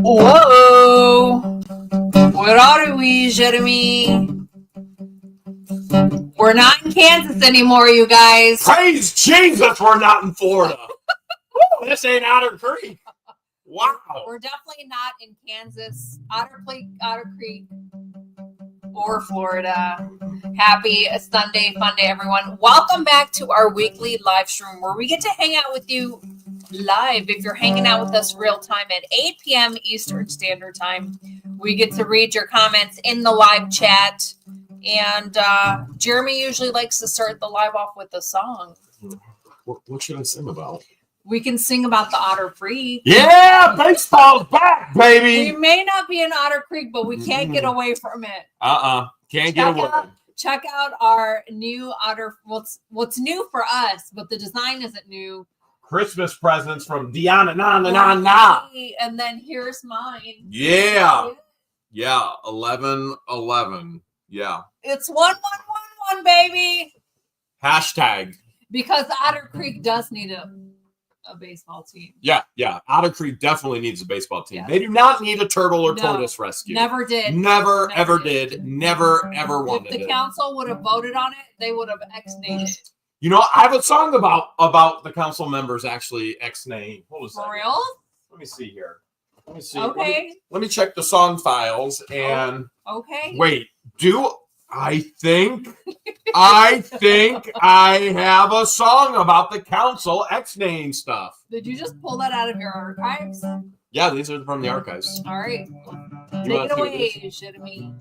Whoa! Where are we, Jeremy? We're not in Kansas anymore, you guys. Praise Jesus, we're not in Florida. Woo, this ain't Otter Creek. Wow. We're definitely not in Kansas, Otter Creek, or Florida. Happy Sunday, fun day, everyone. Welcome back to our weekly live stream where we get to hang out with you live. If you're hanging out with us real time at 8 p.m. Eastern Standard Time, we get to read your comments in the live chat. And Jeremy usually likes to start the live off with a song. What should I sing about? We can sing about the Otter Creek. Yeah, baseball's back, baby. We may not be in Otter Creek, but we can't get away from it. Can't get away. Check out our new Otter. What's new for us, but the design isn't new. Christmas presents from Deanna. And then here's mine. Yeah. 11/11. Yeah. It's 1111, baby. Hashtag. Because Otter Creek does need a baseball team. Yeah. Otter Creek definitely needs a baseball team. Yeah. They do not need a turtle or tortoise rescue. Never did. Never ever did. Never ever wanted it. If the council would have voted on it, they would have ex-named it. You know, I have a song about the council members actually ex-name. What was that? For real? Let me see here. Let me see. Okay. Let me check the song files and okay. Wait, I think I have a song about the council ex-name stuff. Did you just pull that out of your archives? Yeah, these are from the archives. All right. Take it away, Jeremy.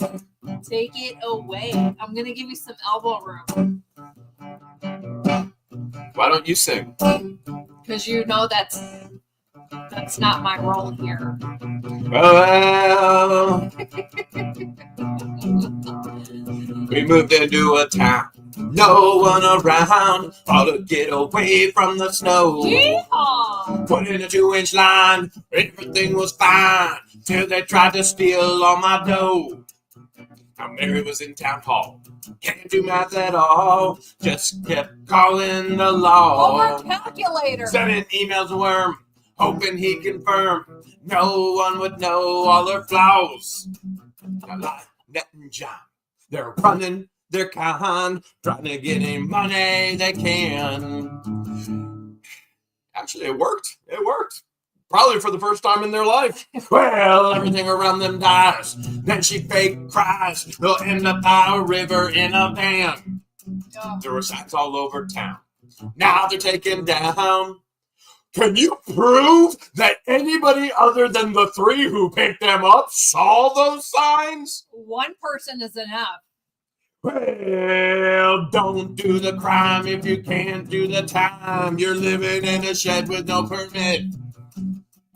Take it away. I'm going to give you some elbow room. Why don't you sing? Because you know that's not my role here. Well, we moved into a town, no one around, all to get away from the snow. Yeehaw! Put in a 2-inch line, everything was fine, till they tried to steal all my dough. Now Mary was in town hall, can't do math at all, just kept calling the law. Over calculator. Sending emails to Worm, hoping he'd confirm no one would know all her flaws. Now, like Ned and John, they're running their con, trying to get any money they can. Actually, it worked. Probably for the first time in their life. Well, everything around them dies. Then she fake cries. They'll end up by a river in a van. There were signs all over town. Now they're taken down. Can you prove that anybody other than the 3 who picked them up saw those signs? One person is enough. Well, don't do the crime if you can't do the time. You're living in a shed with no permit.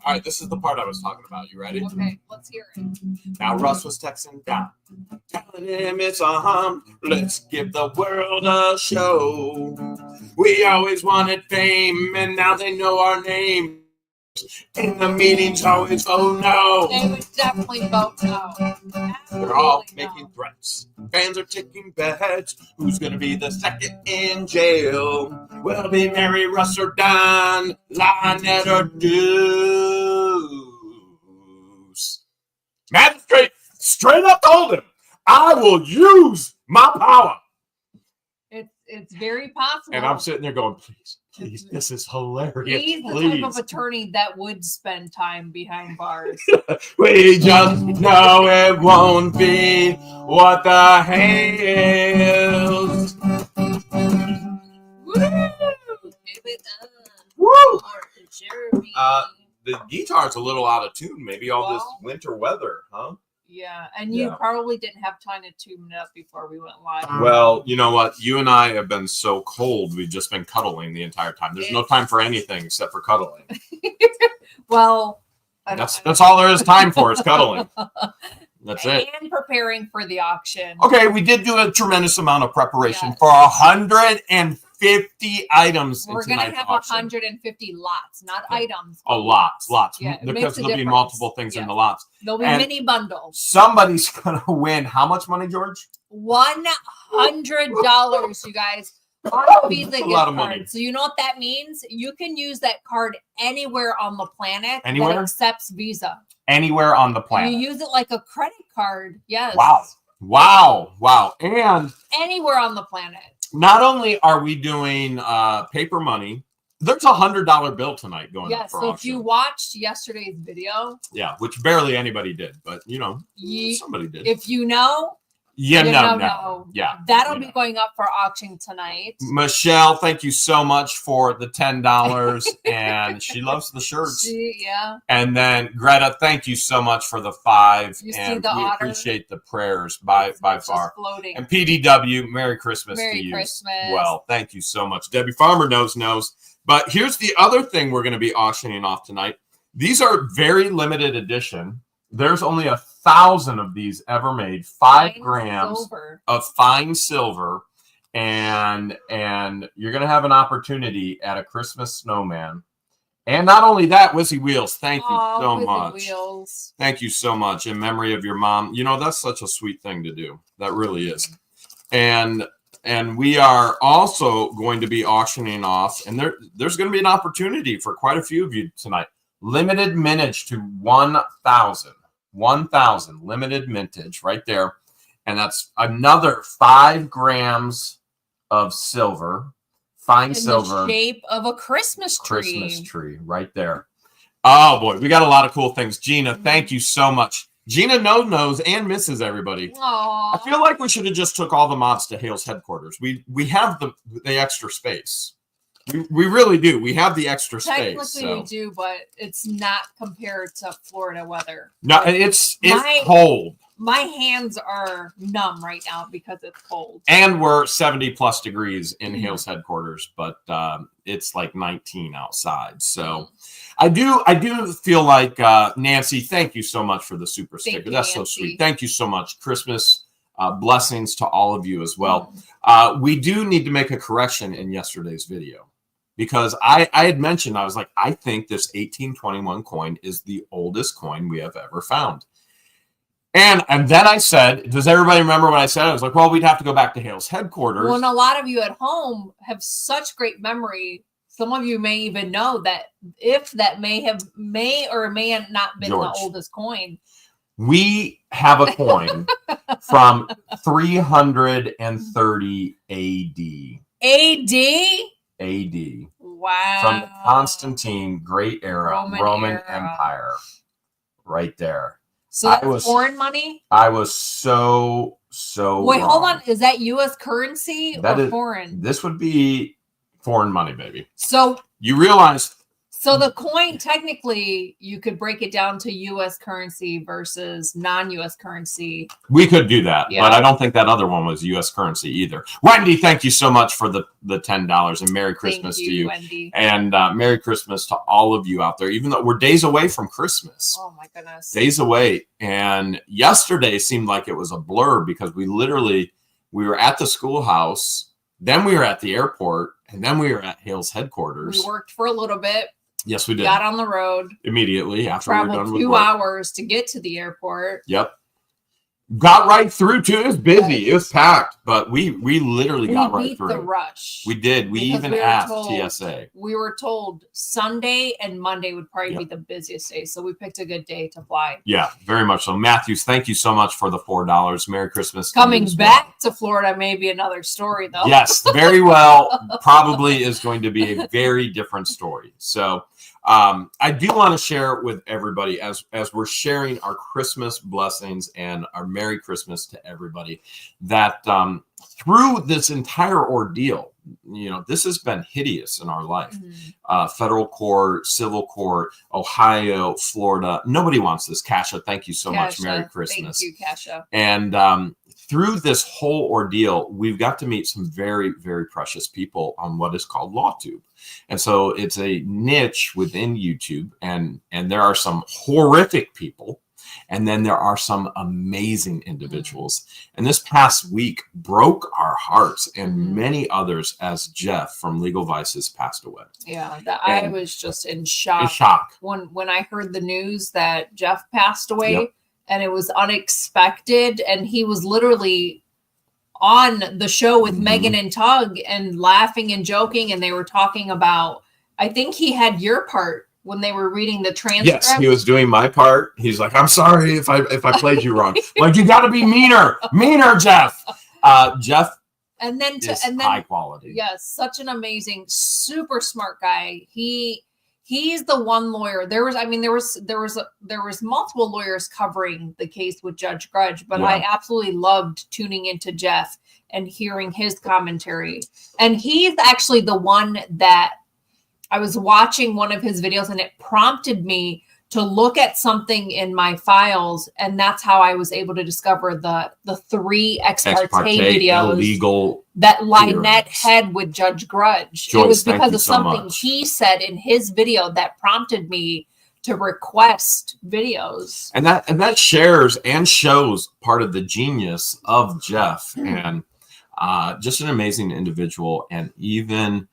All right, this is the part I was talking about. You ready? Okay, let's hear it. Now Russ was texting Don, telling him it's a hum. Let's give the world a show. We always wanted fame, and now they know our name. In the meetings, always vote no. They would definitely vote no. They're all making threats. Fans are taking bets. Who's going to be the second in jail? Will it be Mary, Russ, or Don? Lynette or DEUCE? Magistrate straight up told him, I will use my power. It's very possible. And I'm sitting there going, please, this is hilarious. He's the type of attorney that would spend time behind bars. We just know it won't be what the Hales. Woo! The guitar's a little out of tune. Maybe all this winter weather, huh? Yeah, and you probably didn't have time to tune it up before we went live. Well, you know what? You and I have been so cold. We've just been cuddling the entire time. There's no time for anything except for cuddling. Well, that's all there is time for is cuddling. That's it. And preparing for the auction. Okay, we did do a tremendous amount of preparation for 150 items. We're going to have 150 lots, not items. Oh, lots. Yeah, because there'll be multiple things in the lots. There'll be mini bundles. Somebody's going to win. How much money, George? $100, you guys. On a Visa That's a gift lot of card. money. So you know what that means? You can use that card anywhere on the planet Anywhere? that accepts Visa. Anywhere on the planet. You use it like a credit card. Yes. Wow. And anywhere on the planet. Not only are we doing paper money, there's $100 bill tonight going up for so auction. if you watched yesterday's video. Yeah, which barely anybody did, but somebody did. If you know. Yeah, no. Yeah. That'll be going up for auction tonight. Michelle, thank you so much for the $10. And she loves the shirts. Yeah. And then Greta, thank you so much for the 5. You and see the we otter? Appreciate the prayers by far. Floating. And PDW, Merry Christmas to you. Merry Christmas. Well, thank you so much. Debbie Farmer knows. But here's the other thing we're going to be auctioning off tonight. These are very limited edition. There's only 1,000 of these ever made. 5 grams of fine silver, and you're gonna have an opportunity at a Christmas snowman. And not only that, Wizzy Wheels, thank you so much. Wheels. Thank you so much in memory of your mom. That's such a sweet thing to do. That really is. And we are also going to be auctioning off, and there's going to be an opportunity for quite a few of you tonight. Limited mintage to 1,000. 1,000 limited mintage right there. And that's another 5 grams of silver, fine silver. In the shape of a Christmas tree. Christmas tree right there. Oh boy, we got a lot of cool things. Gina, thank you so much. Gina knows and misses everybody. Aww. I feel like we should have just took all the mods to Hale's headquarters. We have the extra space. We really do. We have the extra space. Technically, we do, but it's not compared to Florida weather. No, it's cold. My hands are numb right now because it's cold. And we're 70 plus degrees in Hale's headquarters, but it's like 19 outside. So I do feel like Nancy, thank you so much for the super sticker. That's so sweet. Thank you so much. Christmas blessings to all of you as well. We do need to make a correction in yesterday's video. Because I had mentioned, I was like, I think this 1821 coin is the oldest coin we have ever found. And then I said, does everybody remember what I said? I was like, well, we'd have to go back to Hale's headquarters. Well, and a lot of you at home have such great memory. Some of you may even know that may or may have not been the oldest coin. We have a coin from 330 AD. AD. Wow. From the Constantine Great Era, Roman Empire. Right there. So that's foreign money? I was so Wait, wrong. hold on. Is that U.S. currency or foreign? This would be foreign money, baby. So you realize... So the coin, technically, you could break it down to U.S. currency versus non-U.S. currency. We could do that, but I don't think that other one was U.S. currency either. Wendy, thank you so much for the $10, and Merry Christmas to you. Wendy. And Merry Christmas to all of you out there, even though we're days away from Christmas. Oh, my goodness. Days away. And yesterday seemed like it was a blur because we were at the schoolhouse, then we were at the airport, and then we were at Hale's headquarters. We worked for a little bit. Yes, we did. Got on the road. Immediately after we were done with work. Traveled 2 hours to get to the airport. Yep. Got right through, too. It was busy. It was packed, but we literally got right through. We beat the rush. We did. We even asked TSA. We were told Sunday and Monday would probably be the busiest day, so we picked a good day to fly. Yeah, very much so. Matthews, thank you so much for the $4. Merry Christmas. Coming back to Florida may be another story, though. Yes, very well. Probably is going to be a very different story. So I do want to share with everybody as we're sharing our Christmas blessings and our Merry Christmas to everybody that through this entire ordeal, this has been hideous in our life. Federal court, civil court, Ohio, Florida. Nobody wants this. Kasha, thank you so much. Merry Christmas. Thank you, Kasha. And through this whole ordeal, we've got to meet some very, very precious people on what is called LawTube. And so it's a niche within YouTube, and there are some horrific people, and then there are some amazing individuals. And this past week broke our hearts and many others as Jeff from Legal Vices passed away. Yeah, I was just in shock. When I heard the news that Jeff passed away, and it was unexpected, and he was literally on the show with Megan and Tug and laughing and joking, and they were talking about, I think he had your part when they were reading the transcript. Yes, he was doing my part. He's like, I'm sorry if I played you wrong. Like, you got to be meaner, Jeff. Jeff is high quality. Yes, such an amazing, super smart guy. He's the one lawyer. There was multiple lawyers covering the case with Judge Grudge, but I absolutely loved tuning into Jeff and hearing his commentary. And he's actually the one that I was watching one of his videos, and it prompted me to look at something in my files, and that's how I was able to discover the 3 ex parte videos illegal that Lynette had with Judge Grudge. Joyce, it was because of something much. he said in his video that prompted me to request videos. And that shares and shows part of the genius of Jeff, and just an amazing individual, and even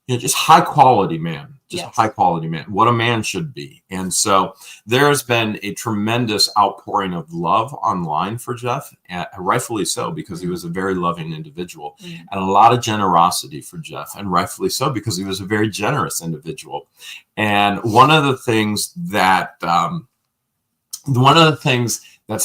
just high quality man. Just a high quality man, what a man should be. And so there's been a tremendous outpouring of love online for Jeff, and rightfully so, because he was a very loving individual, and a lot of generosity for Jeff, and rightfully so, because he was a very generous individual. And one of the things that's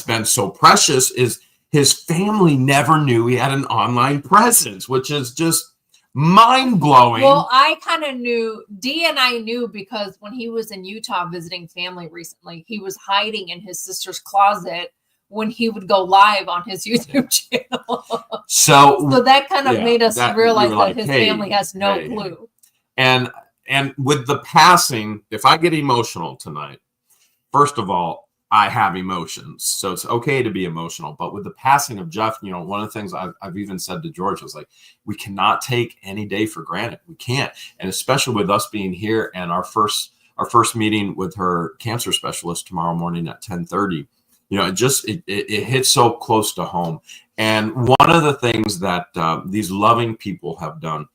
been so precious is his family never knew he had an online presence, which is just mind-blowing. Well, I kind of knew, Dee and I knew, because when he was in Utah visiting family recently, he was hiding in his sister's closet when he would go live on his YouTube channel. So that kind of made us realize that his family has no clue. And with the passing, if I get emotional tonight, first of all, I have emotions, so it's okay to be emotional. But with the passing of Jeff, one of the things I've even said to George was like, we cannot take any day for granted. We can't, and especially with us being here and our first meeting with her cancer specialist tomorrow morning at 10:30. It hits so close to home. And one of the things that these loving people have done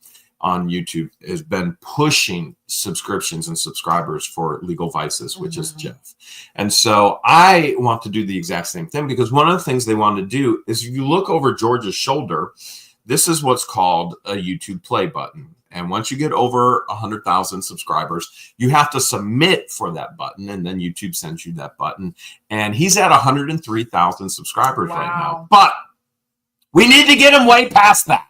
on YouTube has been pushing subscriptions and subscribers for Legal Vices, which is Jeff. And so I want to do the exact same thing, because one of the things they want to do is, if you look over George's shoulder, this is what's called a YouTube play button. And once you get over 100,000 subscribers, you have to submit for that button, and then YouTube sends you that button. And he's at 103,000 subscribers right now. But we need to get him way past that.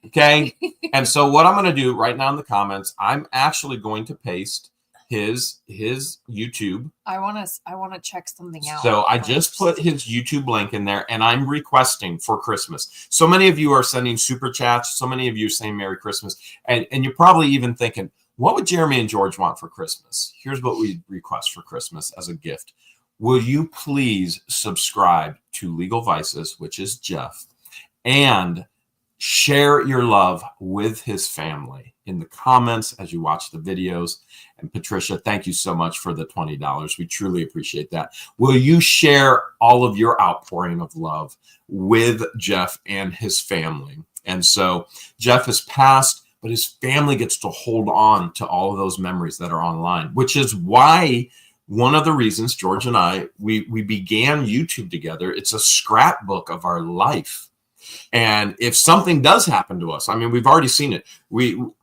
Okay. And so what I'm going to do right now in the comments, I'm actually going to paste his YouTube. I want to check something out. So I just put his YouTube link in there, and I'm requesting for Christmas. So many of you are sending super chats. So many of you are saying Merry Christmas. And you're probably even thinking, what would Jeremy and George want for Christmas? Here's what we request for Christmas as a gift. Will you please subscribe to Legal Vices, which is Jeff, and share your love with his family in the comments as you watch the videos. And Patricia, thank you so much for the $20. We truly appreciate that. Will you share all of your outpouring of love with Jeff and his family? And so Jeff has passed, but his family gets to hold on to all of those memories that are online, which is why one of the reasons George and I, we began YouTube together. It's a scrapbook of our life. And if something does happen to us, I mean, we've already seen it.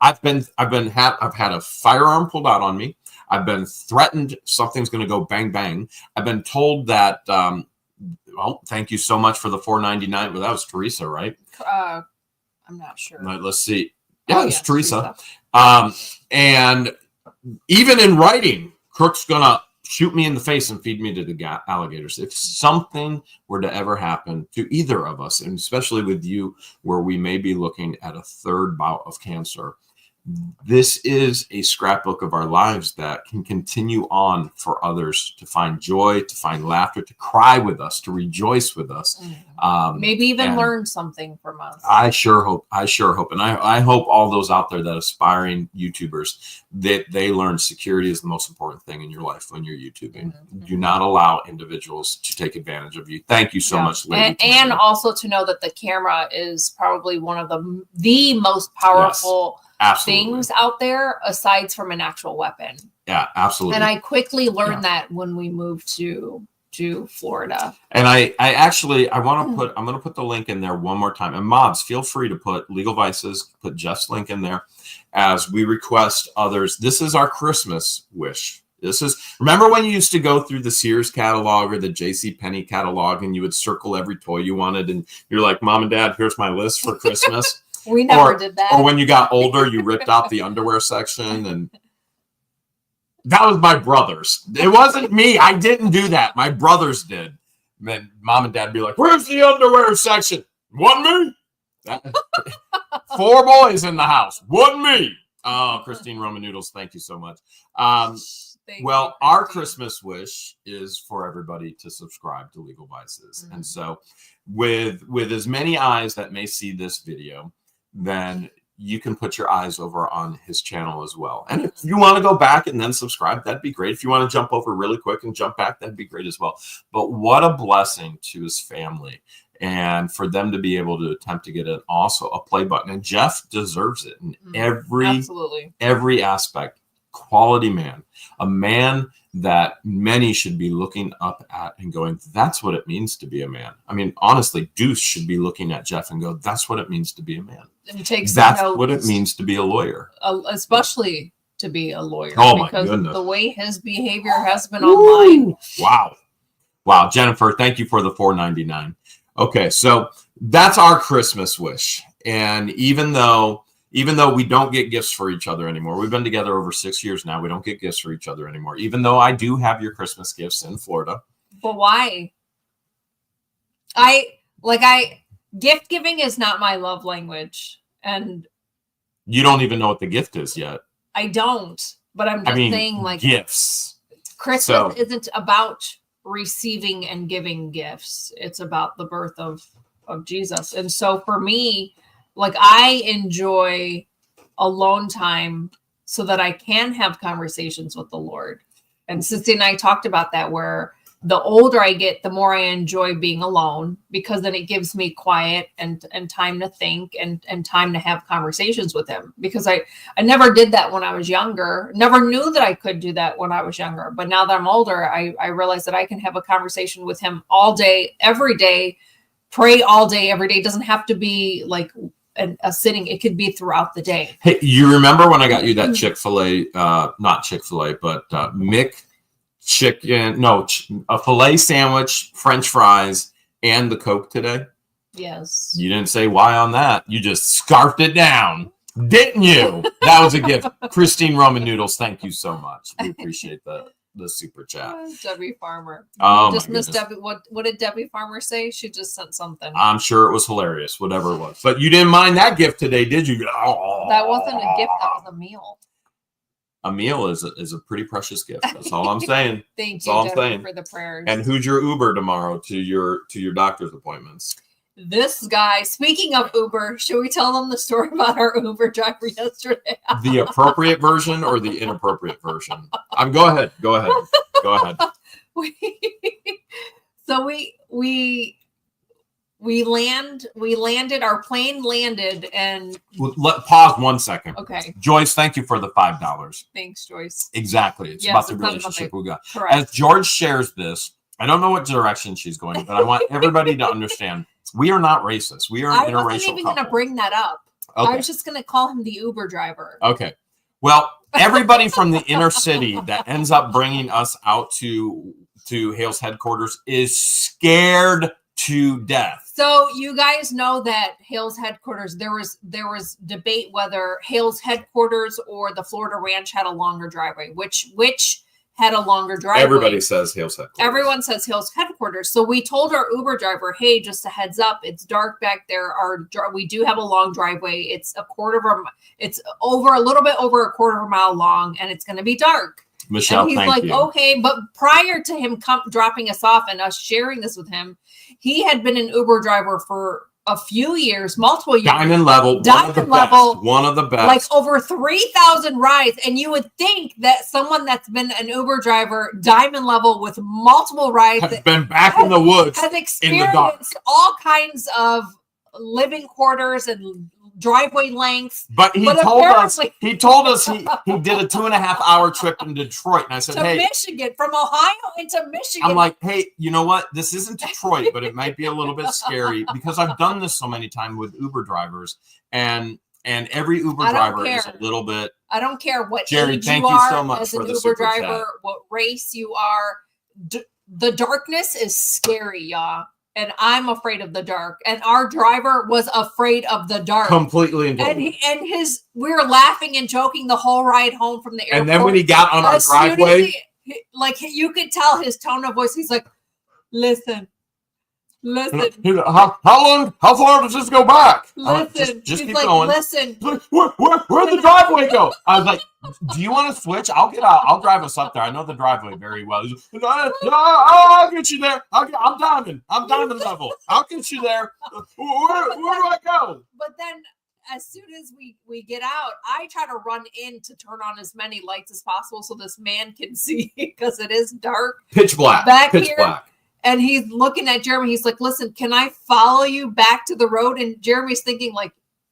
I've had a firearm pulled out on me. I've been threatened. Something's going to go bang, bang. I've been told that, thank you so much for the $4.99. Well, that was Teresa, right? I'm not sure. Right, let's see. Yeah, it's Teresa. And even in writing, Crook's going to shoot me in the face and feed me to the alligators. If something were to ever happen to either of us, and especially with you, where we may be looking at a third bout of cancer, this is a scrapbook of our lives that can continue on for others to find joy, to find laughter, to cry with us, to rejoice with us. Maybe even learn something from us. I sure hope. And I hope all those out there that aspiring YouTubers, that they learn security is the most important thing in your life when you're YouTubing. Do not allow individuals to take advantage of you. Thank you so much, lady. And also to know that the camera is probably one of the most powerful things out there, aside from an actual weapon. Yeah, absolutely. And I quickly learned that when we moved to to Florida. And I'm going to put the link in there one more time. And moms, feel free to put Legal Vices, put Jeff's link in there as we request others. This is our Christmas wish. Remember when you used to go through the Sears catalog or the JCPenney catalog and you would circle every toy you wanted and you're like, Mom and Dad, here's my list for Christmas. We never did that. Or when you got older, you ripped out the underwear section, and that was my brothers. It wasn't me. I didn't do that. My brothers did. Then Mom and Dad would be like, where's the underwear section? Wasn't me. 4 boys in the house. Wasn't me. Oh, Christine Roman Noodles, thank you so much. Well, our Christmas wish is for everybody to subscribe to Legal Vices. And so with as many eyes that may see this video, then you can put your eyes over on his channel as well. And if you want to go back and then subscribe, that'd be great. If you want to jump over really quick and jump back, that'd be great as well. But what a blessing to his family, and for them to be able to attempt to get a play button. And Jeff deserves it in every aspect. Quality man, a man that many should be looking up at and going, that's what it means to be a man. I mean, honestly, DEUCE should be looking at Jeff and go, that's what it means to be a man. That's what it means to be a lawyer. Especially to be a lawyer. Oh, my because goodness. The way his behavior has been online. Wow. Jennifer, thank you for the $4.99. Okay, so that's our Christmas wish. And even though we don't get gifts for each other anymore, we've been together over 6 years now. We don't get gifts for each other anymore, even though I do have your Christmas gifts in Florida. But why? Gift giving is not my love language. And you don't even know what the gift is yet. I don't, but I'm just saying, gifts. Christmas isn't about receiving and giving gifts. It's about the birth of Jesus. And so for me, I enjoy alone time so that I can have conversations with the Lord. And Sissy and I talked about that, where the older I get, the more I enjoy being alone, because then it gives me quiet and time to think and time to have conversations with him. Because I never did that when I was younger, never knew that I could do that when I was younger. But now that I'm older, I realize that I can have a conversation with him all day, every day, pray all day, every day. It doesn't have to be like a sitting. It could be throughout the day. Hey, you remember when I got you that Chick-fil-A, not Chick-fil-A, but a filet sandwich, French fries, and the Coke today? Yes. You didn't say why on that. You just scarfed it down, didn't you? That was a gift. Christine Roman Noodles, thank you so much. We appreciate the super chat. Debbie Farmer. Oh, just missed Debbie. What did Debbie Farmer say? She just sent something. I'm sure it was hilarious, whatever it was. But you didn't mind that gift today, did you? Oh. That wasn't a gift. That was a meal. A meal is a pretty precious gift. That's all I'm saying. Thank you, Debbie, for the prayers. And who's your Uber tomorrow to your doctor's appointments? This guy. Speaking of Uber, should we tell them the story about our Uber driver yesterday? The appropriate version or the inappropriate version? Go ahead. So we landed. Our plane landed, and pause 1 second. Okay. Joyce, thank you for the $5. Thanks, Joyce. Exactly. It's about the relationship we got. Correct. As George shares this, I don't know what direction she's going, but I want everybody to understand we are not racist. We are an interracial couple. I wasn't even going to bring that up. Okay. I was just going to call him the Uber driver. Okay. Well, everybody from the inner city that ends up bringing us out to Hale's headquarters is scared to death. So you guys know that Hale's headquarters, there was debate whether Hale's headquarters or the Florida Ranch had a longer driveway. Which had a longer driveway. Everybody says Hale's headquarters. Everyone says Hale's headquarters. So we told our Uber driver, hey, just a heads up, it's dark back there. We do have a long driveway. It's a little bit over a quarter of a mile long, and it's going to be dark. Michelle, and he's like, okay, but prior to him dropping us off and us sharing this with him, he had been an Uber driver for a few years, multiple years. Diamond level, one of the best. Like over 3,000 rides. And you would think that someone that's been an Uber driver, diamond level with multiple rides, has been back in the woods, has experienced all kinds of living quarters and driveway lengths. But he told us he did a 2.5-hour trip in Detroit. And I said, hey, Michigan, from Ohio into Michigan. I'm like, hey, you know what? This isn't Detroit, but it might be a little bit scary because I've done this so many times with Uber drivers, and every Uber driver is a little bit. I don't care what Jerry, age thank you you are so much as for an the Uber super driver, chat. what race you are. The darkness is scary, y'all. And I'm afraid of the dark. And our driver was afraid of the dark. Completely. We were laughing and joking the whole ride home from the airport. And then when he got on our driveway, you could tell his tone of voice. He's like, listen. How far does this go back? Listen. Just keep like, going. Listen. Where'd the driveway go? I was like, do you want to switch? I'll get out. I'll drive us up there. I know the driveway very well. He's like, I'll get you there. I'm diamond level. I'll get you there. Where do I go? But then as soon as we get out, I try to run in to turn on as many lights as possible so this man can see because it is dark. Pitch black. Pitch black. And he's looking at Jeremy. He's like, listen, can I follow you back to the road? And Jeremy's thinking like,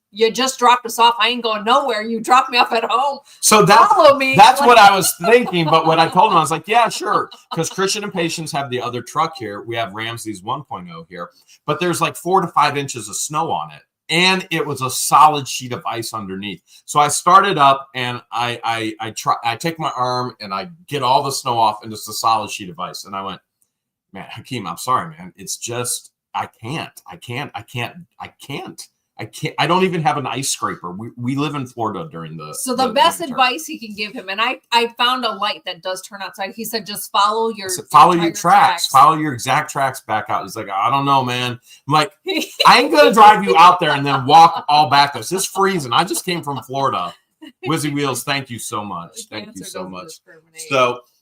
you just dropped us off. I ain't going nowhere. You dropped me off at home. So follow me. That's what I was thinking. But when I told him, I was like, yeah, sure. Because Christian and Patience have the other truck here. We have Ramsey's 1.0 here. But there's like 4 to 5 inches of snow on it. And it was a solid sheet of ice underneath. So I started up and I take my arm and I get all the snow off and it's a solid sheet of ice. And I went, man, Hakeem, I'm sorry, man. It's just, I can't. I don't even have an ice scraper. We live in Florida during the. So the best advice he can give him, and I found a light that does turn outside. He said, just follow your tracks. Follow your exact tracks back out. He's like, I don't know, man. I'm like, I ain't going to drive you out there and then walk all back. This is freezing. I just came from Florida. Wizzy Wheels, thank you so much. Thank you so much.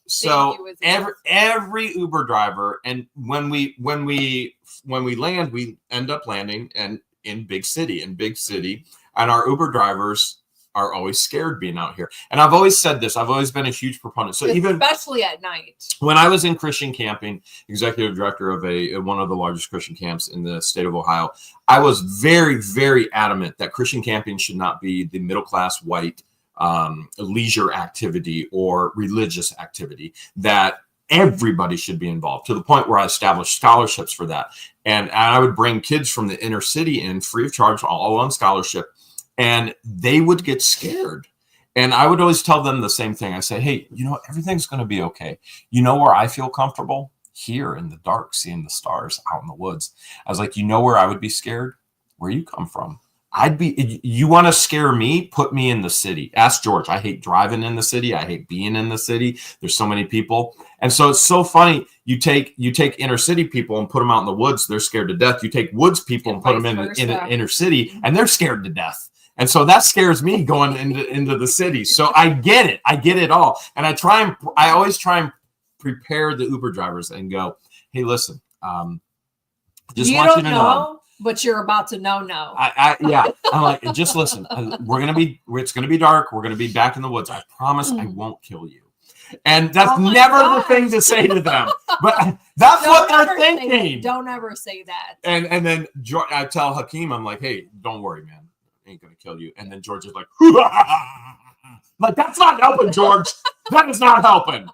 So every Uber driver, and when we land, we end up landing in big city, and our Uber drivers are always scared being out here. And I've always said this. I've always been a huge proponent. So especially at night. When I was in Christian camping, executive director of one of the largest Christian camps in the state of Ohio, I was very, very adamant that Christian camping should not be the middle-class white leisure activity or religious activity, that everybody should be involved, to the point where I established scholarships for that. And I would bring kids from the inner city in free of charge, all on scholarship, and they would get scared. And I would always tell them the same thing. I say, hey, everything's going to be okay. You know where I feel comfortable? Here in the dark, seeing the stars out in the woods. I was like, where I would be scared? Where you come from. You want to scare me? Put me in the city. Ask George. I hate driving in the city. I hate being in the city. There's so many people. And so it's so funny. You take inner city people and put them out in the woods. They're scared to death. You take woods people and put them in the inner city and they're scared to death. And so that scares me going into the city. So I get it. I get it all. And I always try and prepare the Uber drivers and go, hey, listen, just want you to know. But you're about to know now. Yeah. I'm like, just listen. It's going to be dark. We're going to be back in the woods. I promise I won't kill you. And that's never the thing to say to them. But that's what they're thinking. Don't ever say that. And then I tell Hakeem, I'm like, hey, don't worry, man. I ain't going to kill you. And then George is like, like, that's not helping, George. That is not helping.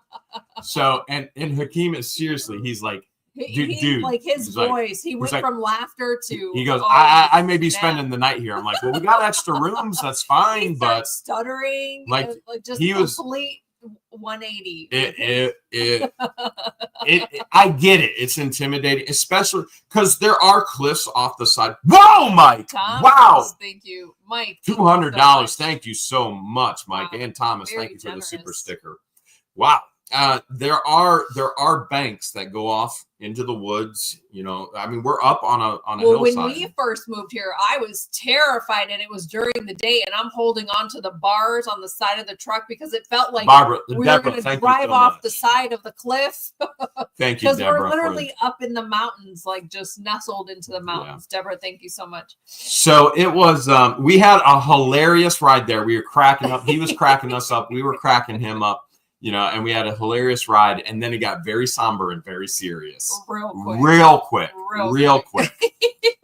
So, and Hakeem is seriously, he's like, dude, like his voice, he went from laughter to. He goes, I may be spending the night here. I'm like, well, we got extra rooms. That's fine, but stuttering, like just he was complete 180. I get it. It's intimidating, especially because there are cliffs off the side. Whoa, Mike! Thomas, wow, thank you, Mike. $200. Thank you so much, Mike and Thomas. Very thank you generous. for the super sticker. Wow. There are banks that go off into the woods. I mean, we're up on a hillside. When we first moved here, I was terrified, and it was during the day, and I'm holding on to the bars on the side of the truck because it felt like we were going to drive off the side of the cliff. Thank you, Deborah. Because we're literally up in the mountains, like just nestled into the mountains. Yeah. Deborah, thank you so much. So it was, we had a hilarious ride there. We were cracking up. He was cracking us up. We were cracking him up. And we had a hilarious ride, and then it got very somber and very serious. Real quick.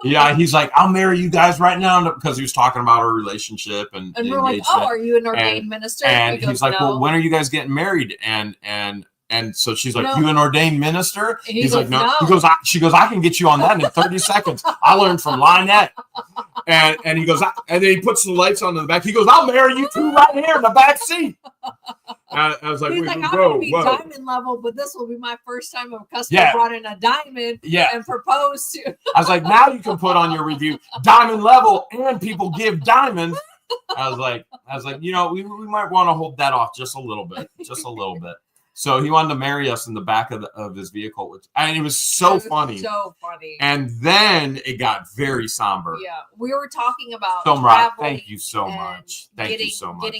Yeah, he's like, I'll marry you guys right now, because he was talking about our relationship and we're like, oh, are you an ordained minister? And he's like, no. well, when are you guys getting married? And so she's like, No. you an ordained minister? He He's goes, like, no. no. She goes, I can get you on that in 30 seconds. I learned from Lynette. And he goes, and then he puts the lights on in the back. He goes, I'll marry you two right here in the back seat. I was like, he's wait, like, I'm whoa, gonna be whoa. diamond level, but this will be my first time a customer brought in a diamond and proposed to. I was like, now you can put on your review diamond level, and people give diamonds. I was like, you know, we might want to hold that off just a little bit. So he wanted to marry us in the back of his vehicle, and it was so funny. So funny. And then it got very somber. Yeah, we were talking about traveling. Thank you so much. Getting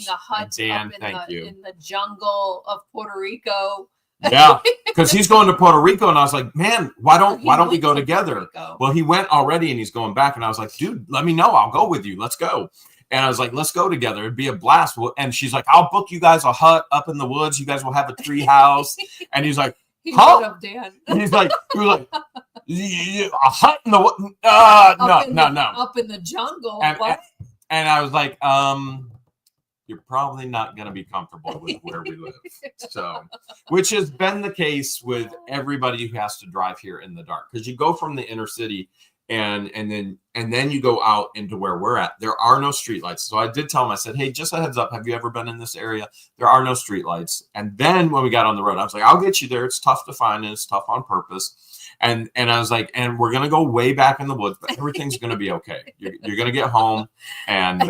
a hut Dan, up in the jungle of Puerto Rico. Yeah, because he's going to Puerto Rico, and I was like, man, why don't we go together? Well, he went already, and he's going back, and I was like, dude, let me know. I'll go with you. Let's go. And I was like, let's go together. It'd be a blast. And she's like, I'll book you guys a hut up in the woods. You guys will have a tree house. And he's like, huh? He's like, a hut in the woods? No. Up in the jungle. And I was like, you're probably not going to be comfortable with where we live. So, which has been the case with everybody who has to drive here in the dark. Because you go from the inner city and then you go out into where we're at. There are no streetlights. So I did tell him, I said, hey, just a heads up. Have you ever been in this area? There are no streetlights. And then when we got on the road, I was like, I'll get you there. It's tough to find, and it's tough on purpose. And I was like, and we're going to go way back in the woods, but everything's going to be okay. You're going to get home. And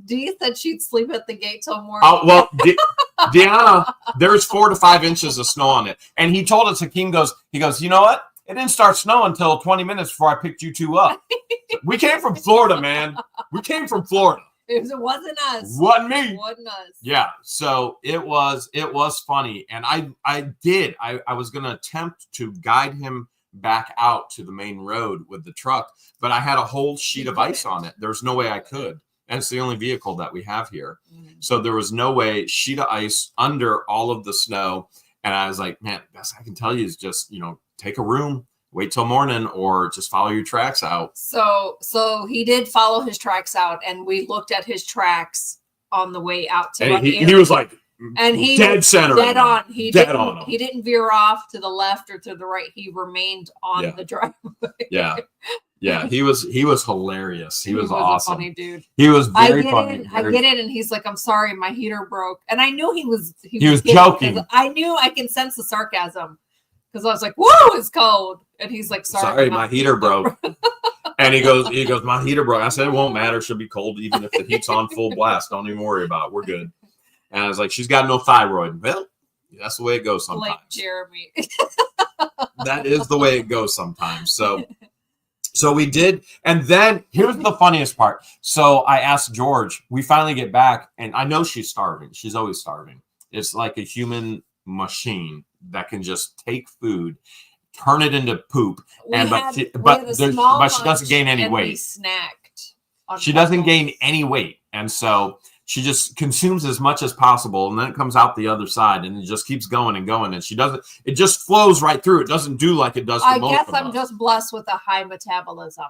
Dee said she'd sleep at the gate till morning. Oh, well, Deanna, there's 4 to 5 inches of snow on it. And he told us, Hakeem goes, you know what? It didn't start snowing until 20 minutes before I picked you two up. We came from Florida, man. We came from Florida. It wasn't us. Wasn't me. It wasn't us. Yeah. So it was funny. And I was going to attempt to guide him back out to the main road with the truck, but I had a whole sheet of ice on it. There's no way I could. And it's the only vehicle that we have here. Mm-hmm. So there was no way, sheet of ice under all of the snow. And I was like, man, best I can tell you is just, take a room, wait till morning, or just follow your tracks out. So he did follow his tracks out, and we looked at his tracks on the way out to. And he was like, and he dead center, dead on. He on. He didn't veer off to the left or to the right. He remained on the driveway. Yeah, he was hilarious. He was awesome. A funny dude. He was very funny. I get in, and he's like, "I'm sorry, my heater broke." And I knew he was joking. I knew I can sense the sarcasm. Because I was like, "Whoa, it's cold," and he's like, "Sorry, my heater broke." And he goes, "My heater broke." I said, "It won't matter. She'll be cold even if the heat's on full blast. Don't even worry about it. We're good." And I was like, "She's got no thyroid." Well, that's the way it goes sometimes. Like Jeremy. That is the way it goes sometimes. So we did, and then here's the funniest part. So I asked George. We finally get back, and I know she's starving. She's always starving. It's like a human machine that can just take food, turn it into poop, but she doesn't gain any weight. She doesn't gain any weight, and so she just consumes as much as possible, and then it comes out the other side, and it just keeps going and going, and she doesn't. It just flows right through. It doesn't do like it does. I guess I'm just blessed with a high metabolism.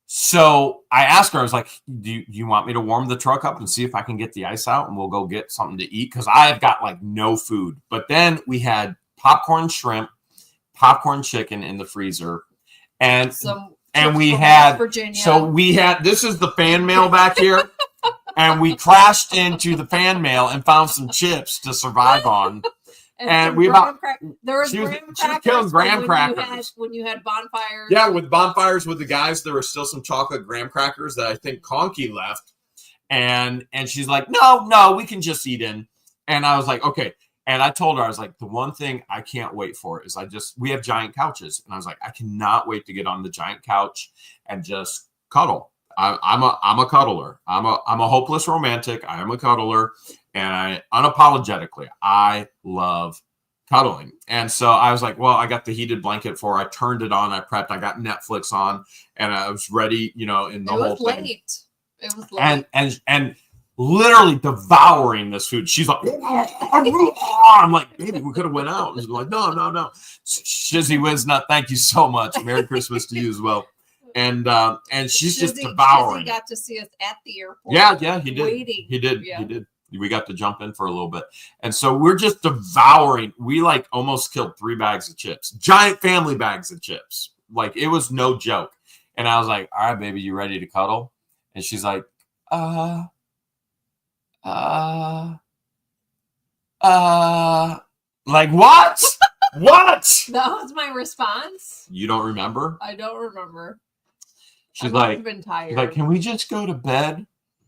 So I asked her, I was like, do you want me to warm the truck up and see if I can get the ice out, and we'll go get something to eat? Because I've got like no food. But then we had popcorn shrimp, popcorn chicken in the freezer. And we had, this is the fan mail back here. And we crashed into the fan mail and found some chips to survive on. And we she was killing graham crackers when you had bonfires. Yeah, with bonfires with the guys, there were still some chocolate graham crackers that I think Conky left. And she's like, no, we can just eat in. And I was like, okay. And I told her, I was like, the one thing I can't wait for is we have giant couches. And I was like, I cannot wait to get on the giant couch and just cuddle. I'm a cuddler. I'm a hopeless romantic. I am a cuddler. And I love cuddling. And so I was like, well, I got the heated blanket I turned it on. I prepped. I got Netflix on, and I was ready, in the whole thing. It was late. And literally devouring this food. She's like, I'm like, baby, we could have went out. And she's like, no. Shizzy Wiznut, thank you so much. Merry Christmas to you as well. and she's just Shizzy devouring. got to see us at the airport. Yeah, he did. Waiting. He did. We got to jump in for a little bit, and so we're just devouring. We like almost killed 3 bags of chips, giant family bags of chips. Like it was no joke. And I was like, "All right, baby, you ready to cuddle?" And she's like, like what? What? That was my response. You don't remember? I don't remember. She's I like, been tired. like, can we just go to bed?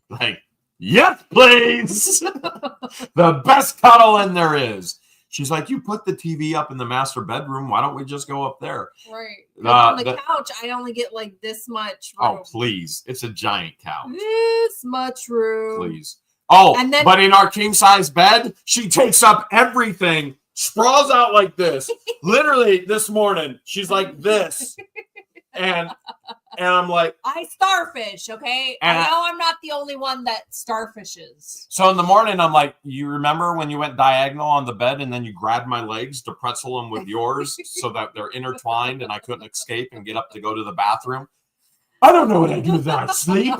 Like, yes, please. The best cuddling there is. She's like, you put the TV up in the master bedroom. Why don't we just go up there? Right. On the couch, I only get like this much room. Oh, please. It's a giant couch. This much room. Please. Oh, and then, but in our king size bed, she takes up everything, sprawls out like this. Literally this morning, she's like this. And I'm like, I starfish, okay? I know I'm not the only one that starfishes. So in the morning, I'm like, you remember when you went diagonal on the bed and then you grabbed my legs to pretzel them with yours so that they're intertwined and I couldn't escape and get up to go to the bathroom? I don't know what I do without sleep.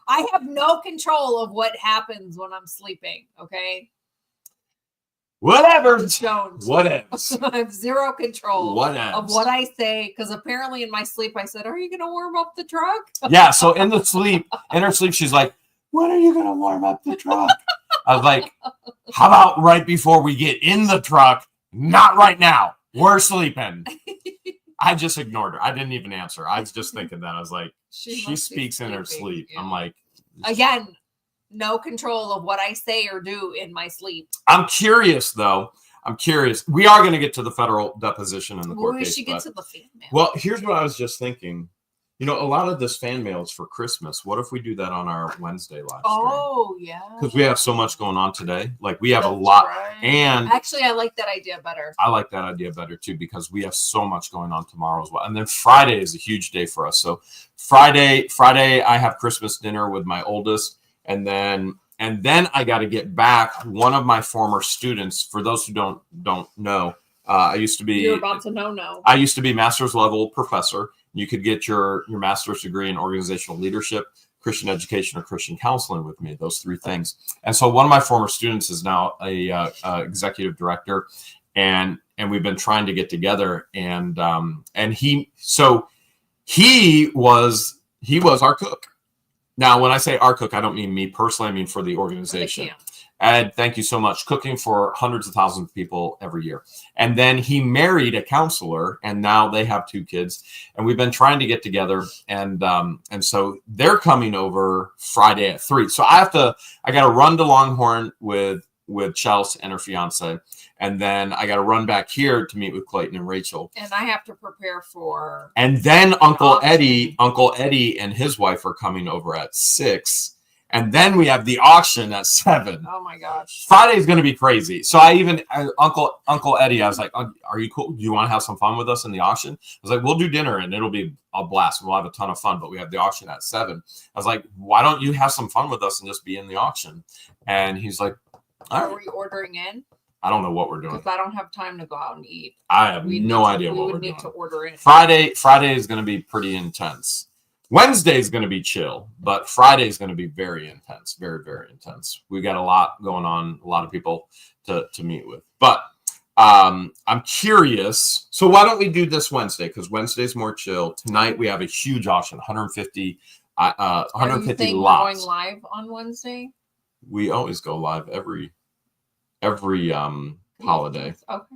I have no control of what happens when I'm sleeping, okay? Whatever. Don't. Whatever. I have zero control of what I say, because apparently in my sleep I said, "Are you going to warm up the truck?" Yeah, so in her sleep, she's like, "When are you going to warm up the truck?" I was like, "How about right before we get in the truck? Not right now. We're sleeping." I just ignored her. I didn't even answer. I was just thinking that. I was like, she speaks in her sleep. Yeah. I'm like, again, no control of what I say or do in my sleep. I'm curious, though. We are going to get to the federal deposition in the court case. We should get to the fan mail. Well, here's what I was just thinking. You know, a lot of this fan mail is for Christmas. What if we do that on our Wednesday live stream? Oh, yeah. Because we have so much going on today. Like, we have a lot. Right. And actually, I like that idea better. I like that idea better, too, because we have so much going on tomorrow as well. And then Friday is a huge day for us. So Friday, I have Christmas dinner with my oldest. And then I got to get back. One of my former students, for those who don't know, I used to be. You're about to know now. I used to be master's level professor. You could get your master's degree in organizational leadership, Christian education, or Christian counseling with me. Those 3 things. And so one of my former students is now a executive director, and we've been trying to get together. And he was our cook. Now, when I say our cook, I don't mean me personally. I mean for the organization. And thank you so much. Cooking for hundreds of thousands of people every year. And then he married a counselor, and now they have 2 kids. And we've been trying to get together. And so they're coming over Friday at 3. So I got to run to Longhorn with Chelsea and her fiance. And then I got to run back here to meet with Clayton and Rachel. And I have to prepare for. And then Uncle Eddie and his wife are coming over at 6. And then we have the auction at 7. Oh my gosh! Friday's going to be crazy. So Uncle Eddie, I was like, "Are you cool? Do you want to have some fun with us in the auction?" I was like, "We'll do dinner and it'll be a blast. We'll have a ton of fun." But we have the auction at 7. I was like, "Why don't you have some fun with us and just be in the auction?" And he's like, "All right." Are we ordering in? I don't know what we're doing. Because I don't have time to go out and eat. I have no idea what we're doing. We would need to order in. Friday is going to be pretty intense. Wednesday is going to be chill, but Friday is going to be very intense, very, very intense. We got a lot going on, a lot of people to meet with. But I'm curious. So why don't we do this Wednesday? Because Wednesday's more chill. Tonight we have a huge auction, 150 lots. Are you going live on Wednesday? We always go live every holiday. Okay,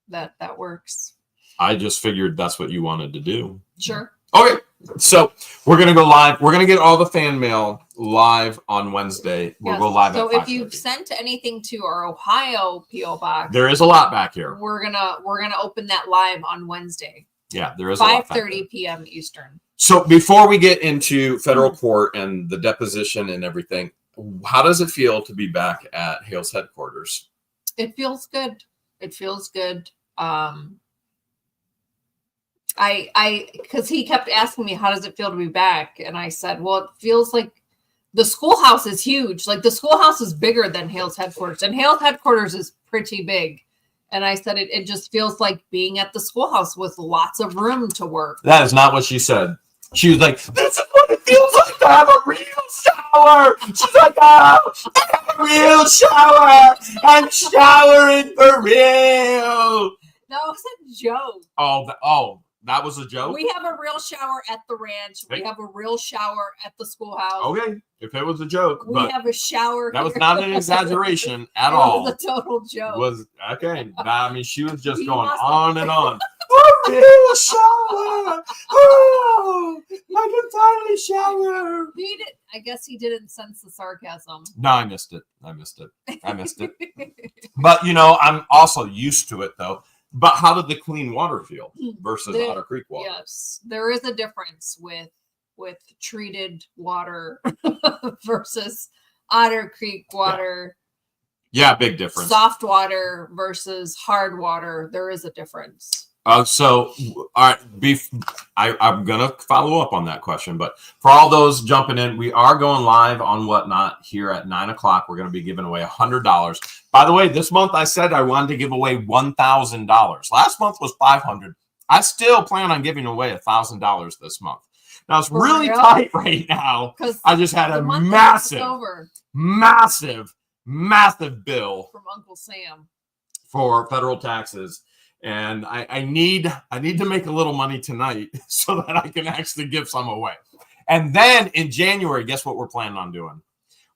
that works. I just figured that's what you wanted to do. Sure. Okay. So we're going to go live. We're going to get all the fan mail live on Wednesday. We'll go live at 5:30. So if you've sent anything to our Ohio P.O. box, there is a lot back here. We're gonna open that live on Wednesday. Yeah, there is 5:30 p.m. Eastern. So before we get into federal court and the deposition and everything, how does it feel to be back at Hale's headquarters? It feels good. It feels good. Because he kept asking me, how does it feel to be back? And I said, well, it feels like the schoolhouse is huge. Like the schoolhouse is bigger than Hale's headquarters, and Hale's headquarters is pretty big. And I said, it just feels like being at the schoolhouse with lots of room to work. That is not what she said. She was like, this is what it feels like to have a real shower. She's like, oh, I have a real shower. I'm showering for real. That was a joke. That was a joke? We have a real shower at the ranch. We have a real shower at the schoolhouse. Okay, if it was a joke. We have a shower that was not an exaggeration at all. It was a total joke. I mean, she was just going on and on. A real shower. Oh, I can finally shower. I guess he didn't sense the sarcasm. No, I missed it. But, you know, I'm also used to it, though. But how did the clean water feel versus Otter Creek water? Yes, there is a difference with treated water versus Otter Creek water. Yeah, big difference. Soft water versus hard water. There is a difference. So, all right, I'm going to follow up on that question. But for all those jumping in, we are going live on Whatnot here at 9 o'clock. We're going to be giving away $100. By the way, this month I said I wanted to give away $1,000. Last month was $500. I still plan on giving away $1,000 this month. Now, it's really tight right now. I just had a massive bill from Uncle Sam for federal taxes. And I need to make a little money tonight so that I can actually give some away. And then in January, guess what we're planning on doing?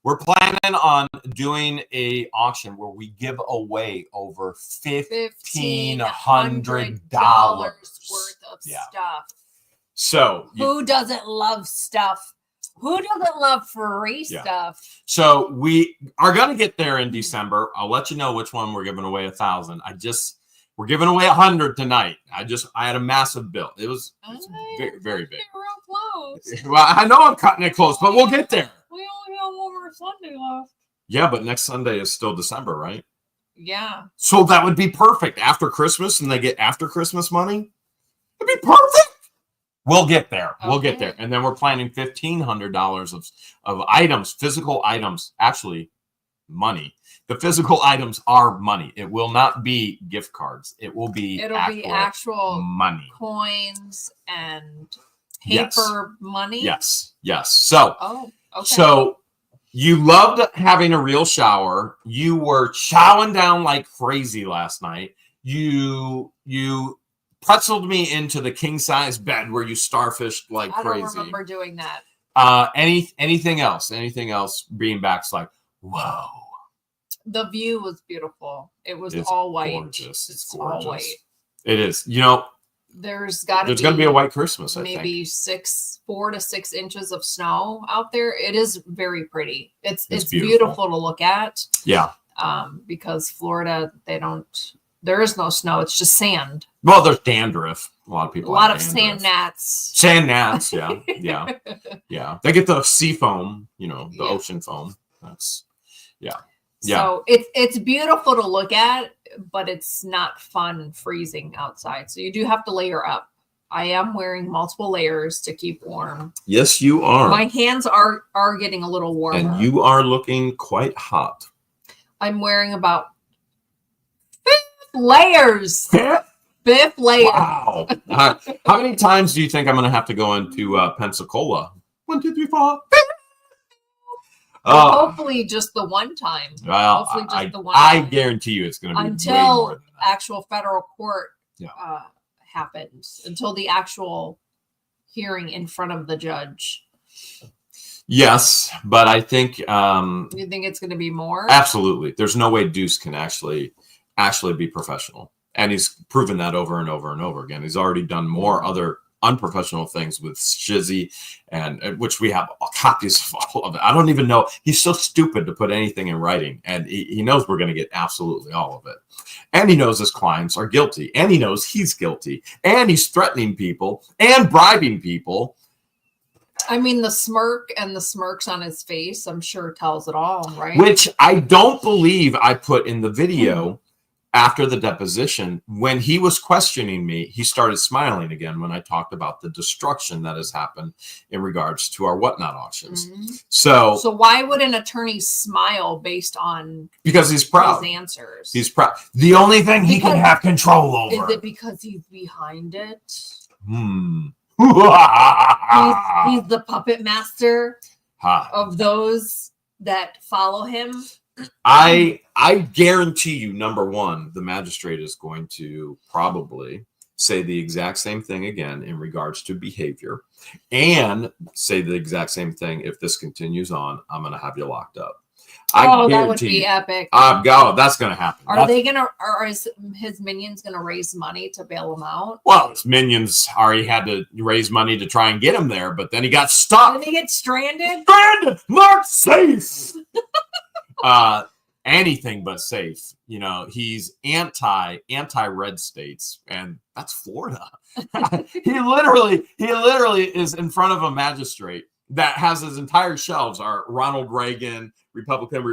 We're planning on doing a auction where we give away over $1,500 worth of stuff. So who doesn't love stuff? Who doesn't love free stuff? So we are going to get there in December. I'll let you know which one we're giving away 1,000. We're giving away 100 tonight. I had a massive bill. It was very, very big. Real close. Well, I know I'm cutting it close, but we'll get there. We only have one more Sunday left. Yeah, but next Sunday is still December, right? Yeah. So that would be perfect after Christmas, and they get after Christmas money. It'd be perfect. We'll get there. Okay. We'll get there, and then we're planning $1,500 of items, physical items, actually money. The physical items are money. It will not be gift cards. It'll be actual money, coins and paper money. Yes. So, So you loved having a real shower. You were chowing down like crazy last night. You pretzeled me into the king size bed where you starfished like crazy. I don't remember doing that. Anything else? Anything else? Being back's like, whoa. The view was beautiful. It's all white. Gorgeous. It's gorgeous. All white. It is. You know, there's going to be a white Christmas. Maybe 4 to 6 inches of snow out there. It is very pretty. It's beautiful to look at. Yeah. Because Florida, there is no snow. It's just sand. Well, there's dandruff. A lot of people. A lot of sand gnats. Sand gnats. Yeah. Yeah. They get the sea foam. You know, the ocean foam. Yeah. So it's beautiful to look at, but it's not fun freezing outside. So you do have to layer up. I am wearing multiple layers to keep warm. Yes, you are. My hands are getting a little warmer. And you are looking quite hot. I'm wearing about 5 layers. 5th layer. Wow. How many times do you think I'm going to have to go into Pensacola? 1, 2, 3, 4. Hopefully just the one time. Well, hopefully just the one I time. Guarantee you it's going to be until way more than that. Actual federal court happens, until the actual hearing in front of the judge. Yes, but I think you think it's going to be more? Absolutely. There's no way DEUCE can actually be professional, and he's proven that over and over and over again. He's already done more other unprofessional things with Shizzy, and which we have copies of all of it. I don't even know. He's so stupid to put anything in writing, and he knows we're going to get absolutely all of it. And he knows his clients are guilty, and he knows he's guilty, and he's threatening people and bribing people. I mean, the smirk and the smirks on his face, I'm sure tells it all, right? Which I don't believe I put in the video. After the deposition, when he was questioning me, he started smiling again when I talked about the destruction that has happened in regards to our Whatnot auctions. Mm-hmm. So why would an attorney smile based on because he's proud his answers? He's proud. The only thing he can have control over. Is it because he's behind it? He's the puppet master of those that follow him. I guarantee you, number one, the magistrate is going to probably say the exact same thing again in regards to behavior, and say the exact same thing. If this continues on, I'm going to have you locked up. That would be epic. That's going to happen. Are his minions going to raise money to bail him out? Well, his minions already had to raise money to try and get him there, but then he got stuck. Did he get stranded? Mark safe. Anything but safe. You know, he's anti red states, and that's Florida. he literally is in front of a magistrate that has his entire shelves are Ronald Reagan, Republican.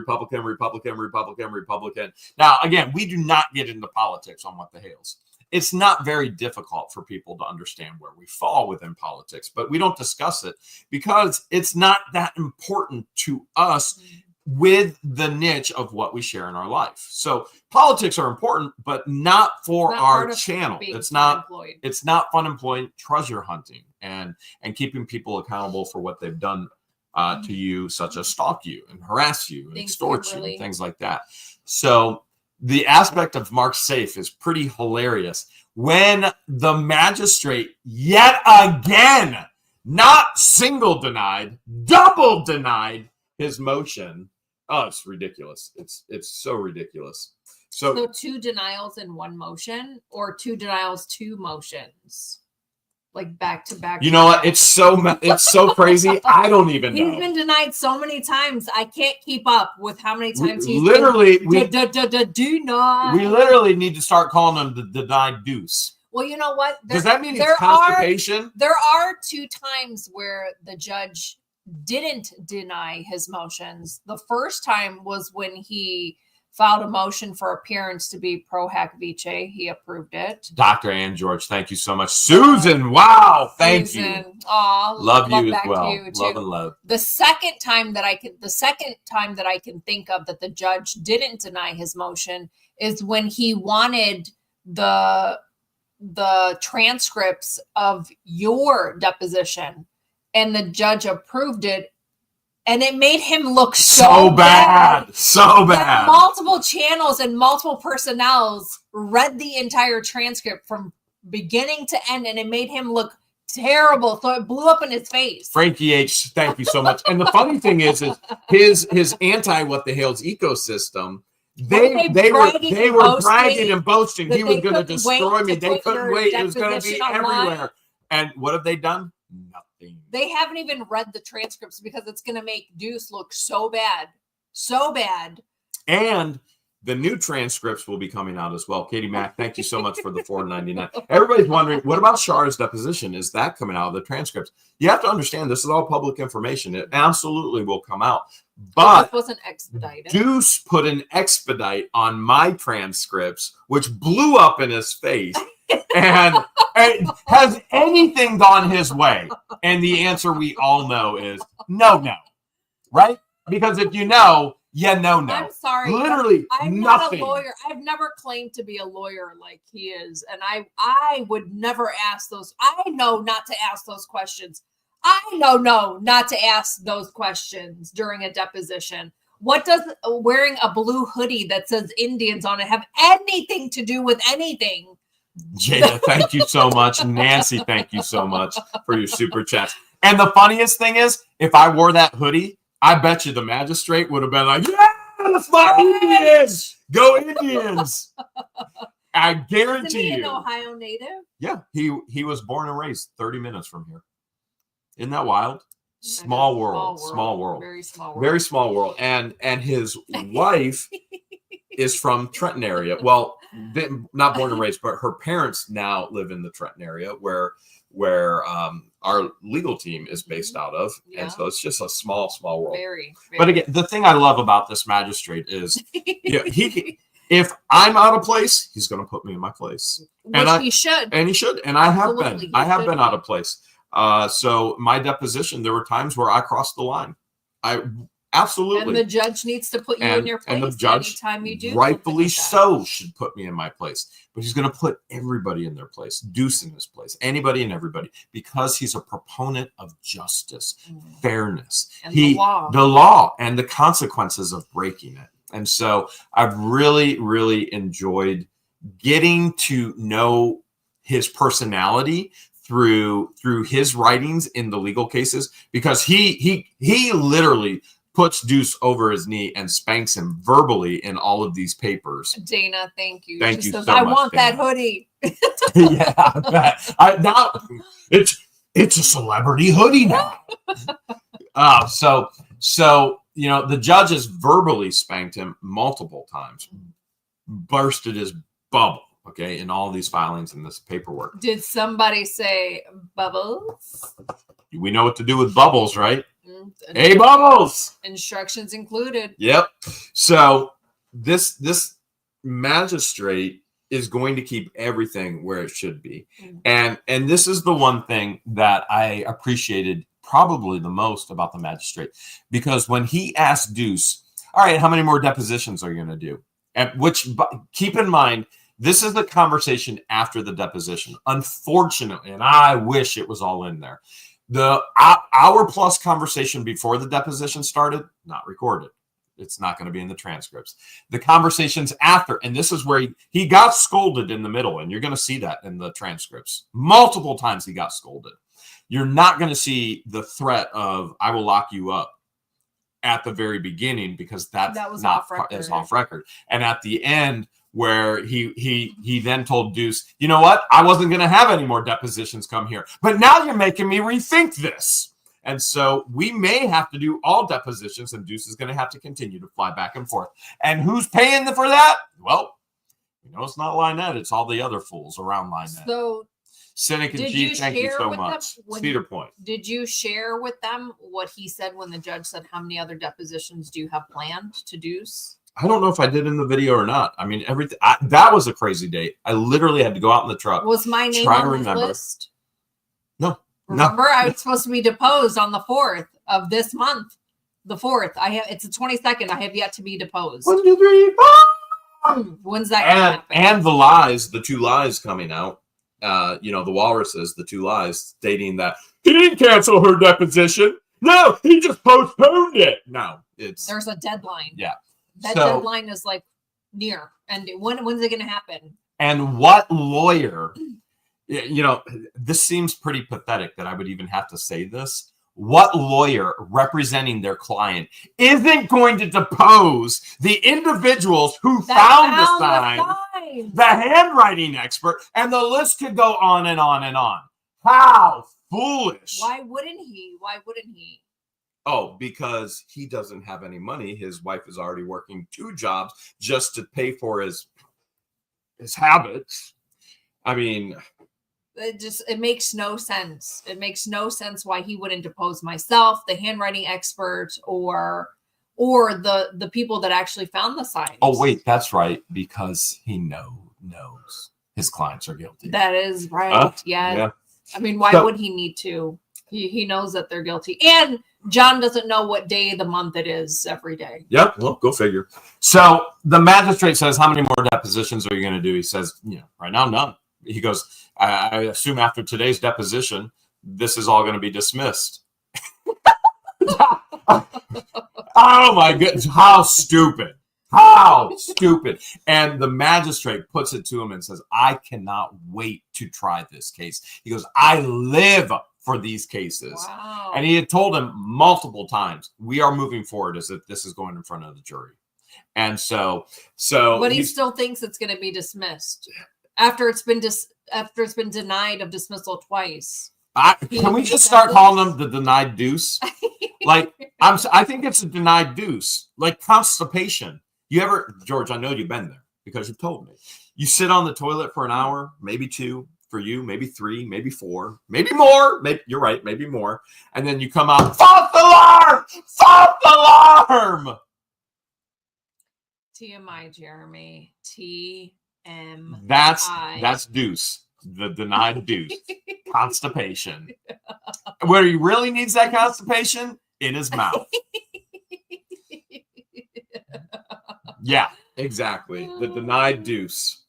Now, again, we do not get into politics on What the Hales. It's not very difficult for people to understand where we fall within politics, but we don't discuss it because it's not that important to us with the niche of what we share in our life. So politics are important, but not for our channel. It's not fun employed treasure hunting and keeping people accountable for what they've done to you, such as stalk you and harass you and extort you and things like that. So the aspect of Mark Safe is pretty hilarious when the magistrate yet again, not single denied, double denied his motion. Oh, it's ridiculous. It's so ridiculous. So 2 denials in one motion, or 2 denials, 2 motions, like back to back. You know what? It's so crazy. I don't even know. He's been denied so many times. I can't keep up with how many times we literally need to start calling him the denied DEUCE. Well, you know what? Does that mean it's constipation? There are 2 times where the judge didn't deny his motions. The first time was when he filed a motion for appearance to be pro hac vice. He approved it. Dr. Ann George, thank you so much. Susan, wow, thank you. Aw, love you as well. Love and love. The second time that I can think of that the judge didn't deny his motion is when he wanted the transcripts of your deposition, and the judge approved it, and it made him look so bad. So bad. Multiple channels and multiple personnels read the entire transcript from beginning to end, and it made him look terrible. So it blew up in his face. Frankie H, thank you so much. And the funny thing is his anti What the Hales ecosystem. They were bragging and boasting he was going to destroy me. They couldn't wait. It was going to be everywhere. And what have they done? Nothing. They haven't even read the transcripts because it's going to make DEUCE look so bad. So bad. And the new transcripts will be coming out as well. Katie Mack, thank you so much for the $4.99. Everybody's wondering, what about Char's deposition? Is that coming out of the transcripts? You have to understand, this is all public information. It absolutely will come out. But it wasn't expedited. DEUCE put an expedite on my transcripts, which blew up in his face. And has anything gone his way? And the answer we all know is no. Right? Because if you know, no. I'm sorry. Literally I'm nothing. Not a lawyer. I've never claimed to be a lawyer like he is. And I would never ask those. I know not to ask those questions. I know not to ask those questions during a deposition. What does wearing a blue hoodie that says Indians on it have anything to do with anything? Jada, thank you so much. Nancy, thank you so much for your super chats. And the funniest thing is, if I wore that hoodie, I bet you the magistrate would have been like, yeah, let's fly Indians. Go Indians. I guarantee you. Isn't he an Ohio native? Yeah, he was born and raised 30 minutes from here. Isn't that wild? Small world. Very small world. Very small world. And his wife is from Trenton area. Well, not born and raised, but her parents now live in the Trenton area where our legal team is based out of. Yeah. And so it's just a small world. Very. But again, the thing I love about this magistrate is if I'm out of place, he's going to put me in my place. He should. And he should. And I have been. I have been out of place. So my deposition, there were times where I crossed the line. I Absolutely. And the judge needs to put you in your place. And the judge, anytime you do, rightfully so, should put me in my place. But he's going to put everybody in their place, Deuce in his place, anybody and everybody, because he's a proponent of justice, fairness, and the law, and the consequences of breaking it. And so I've really, really enjoyed getting to know his personality through his writings in the legal cases, because he literally puts Deuce over his knee and spanks him verbally in all of these papers. Dana, thank you. Thank you says, so I much, want Dana. that hoodie. Yeah, I bet. Now it's a celebrity hoodie now. So the judges verbally spanked him multiple times, bursted his bubble. Okay, in all these filings and this paperwork. Did somebody say Bubbles? We know what to do with Bubbles, right? Hey, Bubbles! Instructions included. Yep. So this magistrate is going to keep everything where it should be. And this is the one thing that I appreciated probably the most about the magistrate, because when he asked Deuce, all right, how many more depositions are you going to do? And which, keep in mind, this is the conversation after the deposition. Unfortunately, and I wish it was all in there, the hour-plus conversation before the deposition started, not recorded. It's not going to be in the transcripts. The conversations after, and this is where he got scolded in the middle, and you're going to see that in the transcripts. Multiple times he got scolded. You're not going to see the threat of, I will lock you up at the very beginning, because that was not off record. And at the end, where he then told Deuce, you know what? I wasn't going to have any more depositions come here, but now you're making me rethink this. And so we may have to do all depositions, and Deuce is going to have to continue to fly back and forth. And who's paying for that? Well, it's not Lynette. It's all the other fools around Lynette. So, Cynic and Chief, thank you so much. Cedar Point. Did you share with them what he said when the judge said, how many other depositions do you have planned to Deuce? I don't know if I did in the video or not. I mean, everything. That was a crazy date. I literally had to go out in the truck. Was my name on the list? No. Remember, I was supposed to be deposed on the 4th of this month. The 4th. It's the 22nd. I have yet to be deposed. 1, 2, 3, 4. When's that going to happen? And the two lies coming out. The walruses, the two lies stating that he didn't cancel her deposition. No, he just postponed it. No, there's a deadline. Yeah. That deadline is like near. And when's it going to happen? And what lawyer, this seems pretty pathetic that I would even have to say this. What lawyer representing their client isn't going to depose the individuals who found the sign, the handwriting expert, and the list could go on and on and on. How foolish. Why wouldn't he? Oh, because he doesn't have any money. His wife is already working 2 jobs just to pay for his habits. I mean, it makes no sense. It makes no sense why he wouldn't depose myself, the handwriting expert, or the people that actually found the signs. Oh, wait, that's right, because he knows his clients are guilty. That is right. Yeah. I mean, why would he need to? He knows that they're guilty. And John doesn't know what day of the month it is every day. Yep. Well, go figure. So the magistrate says, how many more depositions are you going to do? He says, right now, none. He goes, I assume after today's deposition, this is all going to be dismissed. Oh, my goodness. How stupid. How stupid. And the magistrate puts it to him and says, I cannot wait to try this case. He goes, I live for these cases. Wow. And he had told him multiple times, we are moving forward as if this is going in front of the jury. And so but he still thinks it's going to be dismissed after it's been denied of dismissal twice. Can we just start calling them the denied deuce? I think it's a denied deuce, like constipation. George, I know you've been there because you've told me. You sit on the toilet for an hour, maybe 2 for you, maybe 3, maybe 4, maybe more. You're right, maybe more. And then you come out, false alarm! False alarm! TMI, Jeremy. TMI. That's deuce. The denied deuce. Constipation. Where he really needs that constipation? In his mouth. Yeah, exactly. The denied deuce.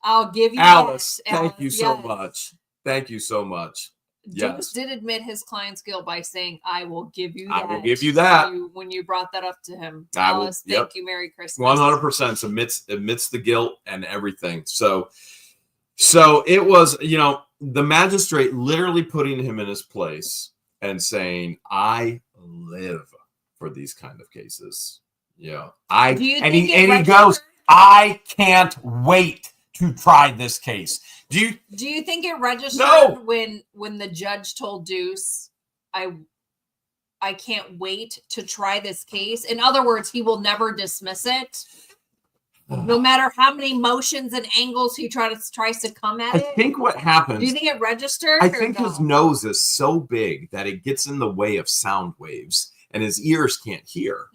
I'll give you Alice, that, thank you so yes. much. Thank you so much. Deuce Yes. did admit his client's guilt by saying, I will give you that. I will give you that. When you brought that up to him. I will- Alice, yep. thank you. Merry Christmas. 100% admits the guilt and everything. So it was, the magistrate literally putting him in his place and saying, I live for these kind of cases. Yeah. He goes, I can't wait to try this case. Do you think it registered No. when the judge told Deuce, I can't wait to try this case? In other words, he will never dismiss it. No matter how many motions and angles he tries to come at it. I think what happens. Do you think it registered? I think his nose is so big that it gets in the way of sound waves and his ears can't hear.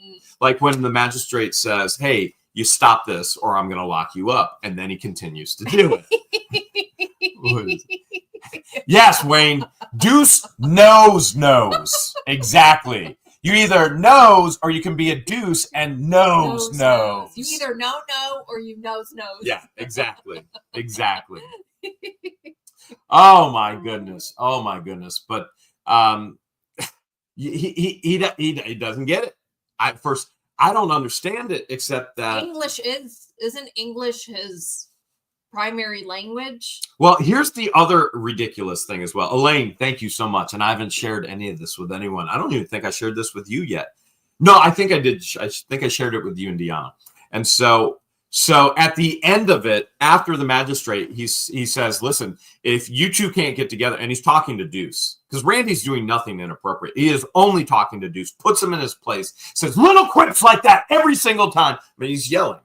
Like when the magistrate says, hey, you stop this or I'm going to lock you up. And then he continues to do it. Yes, Wayne. Deuce knows. Exactly. You either knows or you can be a deuce and knows. You either know or you knows. Yeah, exactly. Exactly. Oh my goodness. But he doesn't get it. I don't understand it except that isn't English his primary language? Well, here's the other ridiculous thing as well. Elaine, thank you so much. And I haven't shared any of this with anyone. I don't even think I shared this with you yet. No, I think I did. I think I shared it with you and Deanna. And so at the end of it, after the magistrate, he says, listen, if you two can't get together, and he's talking to Deuce, because Randy's doing nothing inappropriate. He is only talking to Deuce, puts him in his place, says little quips like that every single time. I mean, he's yelling.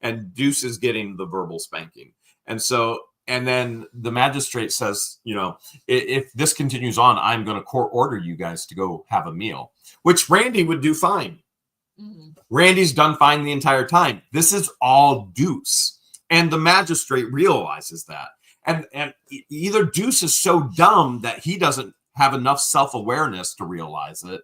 And Deuce is getting the verbal spanking. And then the magistrate says, if this continues on, I'm going to court order you guys to go have a meal, which Randy would do fine. Mm-hmm. Randy's done fine the entire time. This is all Deuce. And the magistrate realizes that. And either Deuce is so dumb that he doesn't have enough self-awareness to realize it,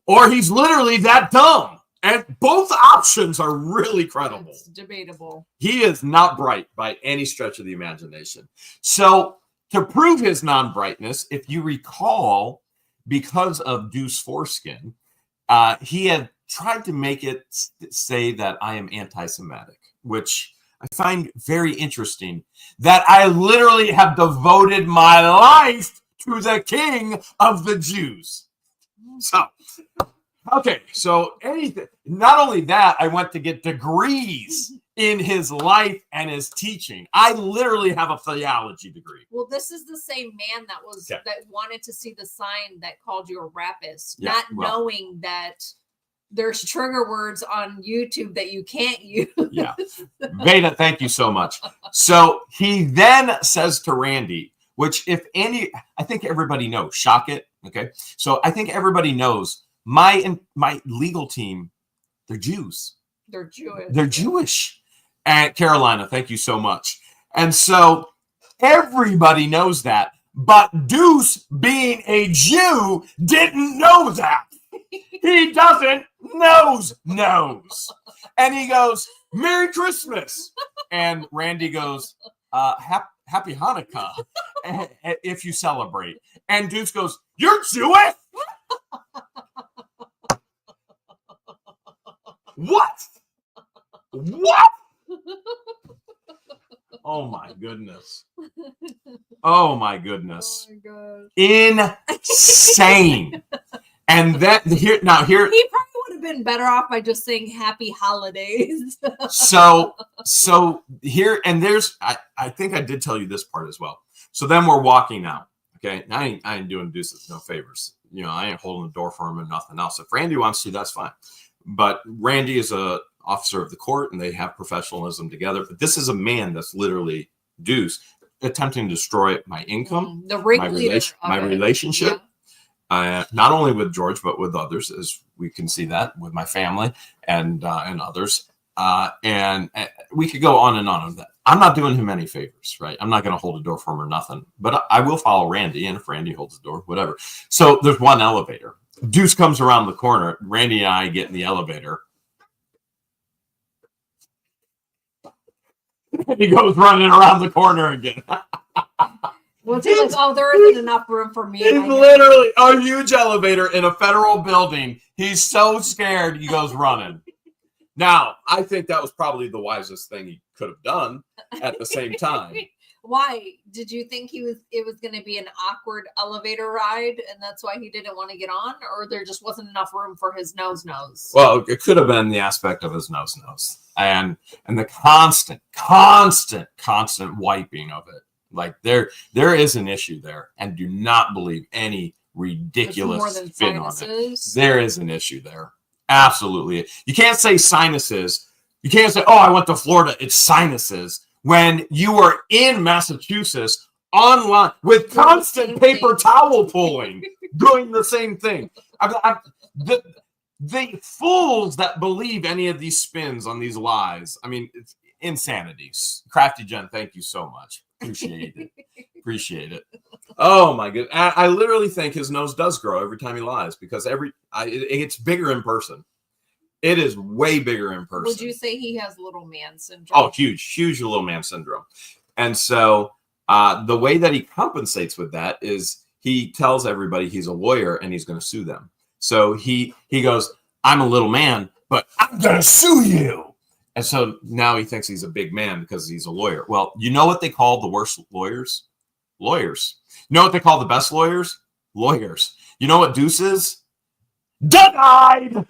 or he's literally that dumb. And both options are really credible. It's debatable. He is not bright by any stretch of the imagination. So to prove his non-brightness, if you recall, because of Deuce foreskin, he had tried to make it say that I am anti-Semitic, which I find very interesting, that I literally have devoted my life to the King of the Jews. So... okay, so not only that, I went to get degrees in his life and his teaching. I literally have a theology degree. Well, this is the same man that wanted to see the sign that called you a rapist, knowing that there's trigger words on YouTube that you can't use. Yeah. Veda, thank you so much. So he then says to Randy, which I think everybody knows, shock it. Okay. So I think everybody knows my legal team, they're Jews. They're Jewish. And Carolina, thank you so much. And so everybody knows that. But Deuce, being a Jew, didn't know that. He doesn't knows. And he goes, Merry Christmas. And Randy goes, Happy Hanukkah, if you celebrate. And Deuce goes, you're Jewish? What? Oh my goodness. Oh my goodness. Oh my gosh. Insane. And here he probably would have been better off by just saying happy holidays. so here, and there's I think I did tell you this part as well. So then we're walking out. Okay. I ain't doing Deuces no favors. I ain't holding the door for him and nothing else. If Randy wants to, that's fine. But Randy is a officer of the court and they have professionalism together. But this is a man that's literally Deuce attempting to destroy my income, my relationship, not only with George, but with others, as we can see that with my family and others. And we could go on and on with that. I'm not doing him any favors, right? I'm not going to hold a door for him or nothing, but I will follow Randy. And if Randy holds the door, whatever. So there's one elevator. Deuce comes around the corner. Randy and I get in the elevator. And he goes running around the corner again. Well, it's like, oh, there isn't enough room for me. It's literally a huge elevator in a federal building. He's so scared he goes running. Now, I think that was probably the wisest thing he could have done at the same time. Why? Did you think it was going to be an awkward elevator ride and that's why he didn't want to get on, or there just wasn't enough room for his nose? Well, it could have been the aspect of his nose. And the constant wiping of it. Like there is an issue there, and do not believe any ridiculous spin on it. There is an issue there. Absolutely. You can't say sinuses. You can't say, oh, I went to Florida, it's sinuses, when you were in Massachusetts online with constant paper towel pulling, doing the same thing. The fools that believe any of these spins on these lies, I mean, it's insanity. Crafty Jen, thank you so much. Appreciate it. Oh my goodness. I literally think his nose does grow every time he lies, because it gets bigger in person. It is way bigger in person. Would you say he has little man syndrome? Oh, huge little man syndrome. And so the way that he compensates with that is he tells everybody he's a lawyer and he's going to sue them. So he goes, I'm a little man, but I'm going to sue you. And so now he thinks he's a big man because he's a lawyer. Well, you know what they call the worst lawyers? Lawyers. You know what they call the best lawyers? Lawyers. You know what DEUCE is? Denied!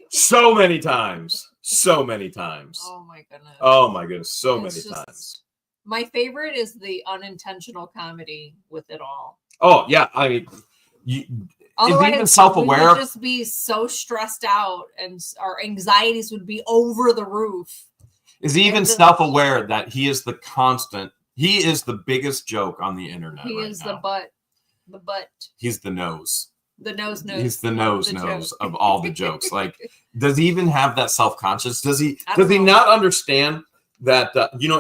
So many times. Oh my goodness. Oh my goodness. So many times. My favorite is the unintentional comedy with it all. Oh, yeah. I mean, otherwise, even self-aware. We would just be so stressed out and our anxieties would be over the roof. Is he even self-aware that he is the biggest joke on the internet? He is the butt. He's the nose. The nose. He's the nose of all the jokes. Like, does he even have that self-conscious? Does he not understand that,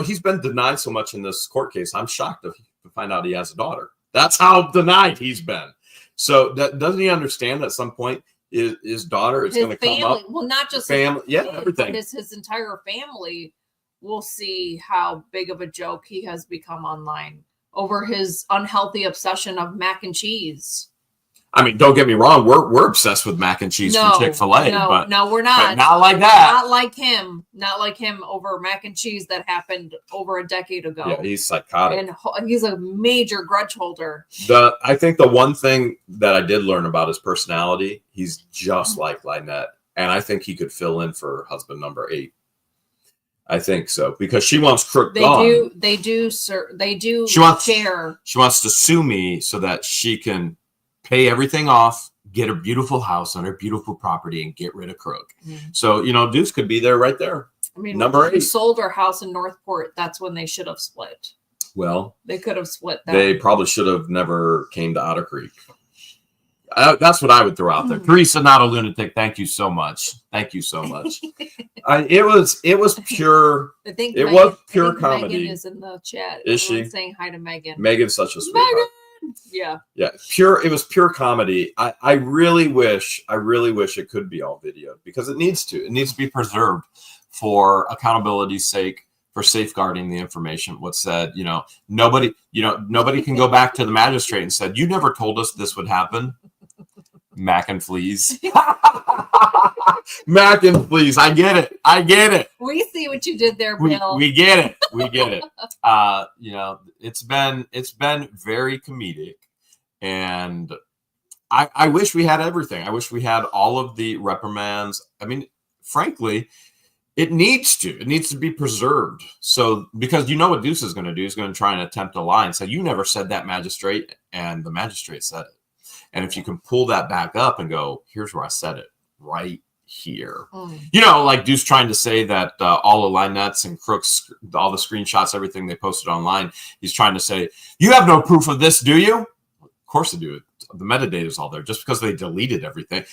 he's been denied so much in this court case. I'm shocked to find out he has a daughter. That's how denied he's been. So doesn't he understand at some point his daughter is going to come up? Well, not just family, everything. His entire family will see how big of a joke he has become online over his unhealthy obsession of mac and cheese. I mean, don't get me wrong. We're obsessed with mac and cheese from Chick-fil-A. No, we're not. But not like that. Not like him. Not like him over mac and cheese that happened over a decade ago. Yeah, he's psychotic. And he's a major grudge holder. I think the one thing that I did learn about his personality, he's just like Lynette. And I think he could fill in for husband number 8. I think so, because she wants Crook gone. They do, sir. They do share. She wants to sue me so that she can pay everything off, get a beautiful house on her beautiful property, and get rid of Crook. Mm-hmm. So, DEUCE could be there right there. I mean, number 8. Sold her house in Northport. That's when they should have split. Well, they could have split that. They probably should have never came to Otter Creek. That's what I would throw out there. Teresa, not a lunatic. Thank you so much. It was pure. It was pure comedy. Megan is in the chat. Is she saying hi to Megan? Megan's such a sweetheart. Yeah. It was pure comedy. I really wish it could be all video, because it needs to be preserved for accountability's sake, for safeguarding the information. What's said, nobody can go back to the magistrate and said, you never told us this would happen. Mac and fleas. Mac and fleas. I get it. We see what you did there, Bill. We get it. It's been very comedic, and I wish we had everything. I wish we had all of the reprimands. I mean, frankly, it needs to be preserved. So, because what DEUCE is going to do, is going to try and attempt a lie and say, you never said that, magistrate, and the magistrate said it. And if you can pull that back up and go, here's where I said it, right here. Like DEUCE trying to say that all of Lynette's and Crook's, all the screenshots, everything they posted online, he's trying to say, you have no proof of this, do you? Of course they do. The metadata is all there. Just because they deleted everything.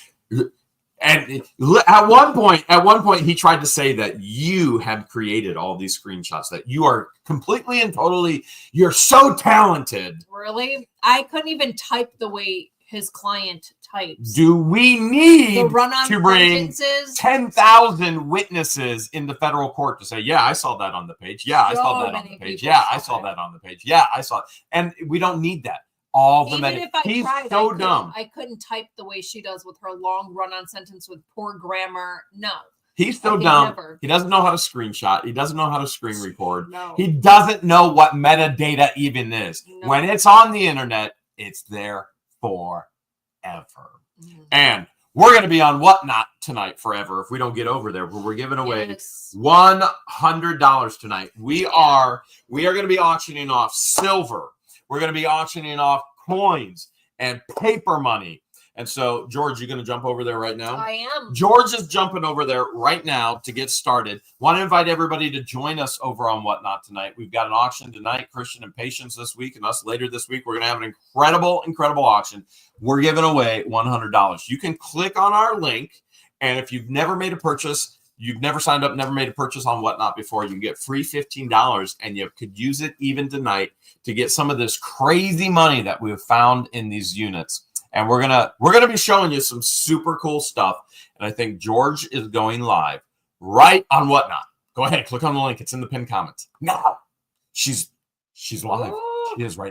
And at one point, he tried to say that you had created all these screenshots, that you are completely and totally, you're so talented. Really? I couldn't even type the way his client types. Do we The need run-on to bring sentences. 10,000 witnesses into federal court to say, yeah, I saw that on the page. Yeah, I saw that on the page. Yeah, I saw that on the page. Yeah, I saw it. And we don't need that. All the Even if I He's tried, so dumb. I couldn't type the way she does with her long run-on sentence with poor grammar. No. He's so dumb. He doesn't know how to screenshot. He doesn't know how to screen record. No. He doesn't know what metadata even is. No. When it's on the internet, it's there forever. And we're going to be on Whatnot tonight forever if we don't get over there. We're giving away $100 tonight. We are going to be auctioning off silver. We're going to be auctioning off coins and paper money. And so, George, you're going to jump over there right now? I am. George is jumping over there right now to get started. Want to invite everybody to join us over on Whatnot tonight. We've got an auction tonight, Christian and Patience this week, and us later this week. We're going to have an incredible auction. We're giving away $100. You can click on our link, and if you've never made a purchase, you've never signed up, never made a purchase on Whatnot before, you can get free $15, and you could use it even tonight to get some of this crazy money that we have found in these units. And we're gonna be showing you some super cool stuff. And I think George is going live right on Whatnot. Go ahead, click on the link. It's in the pinned comments. Now, she's live. She is right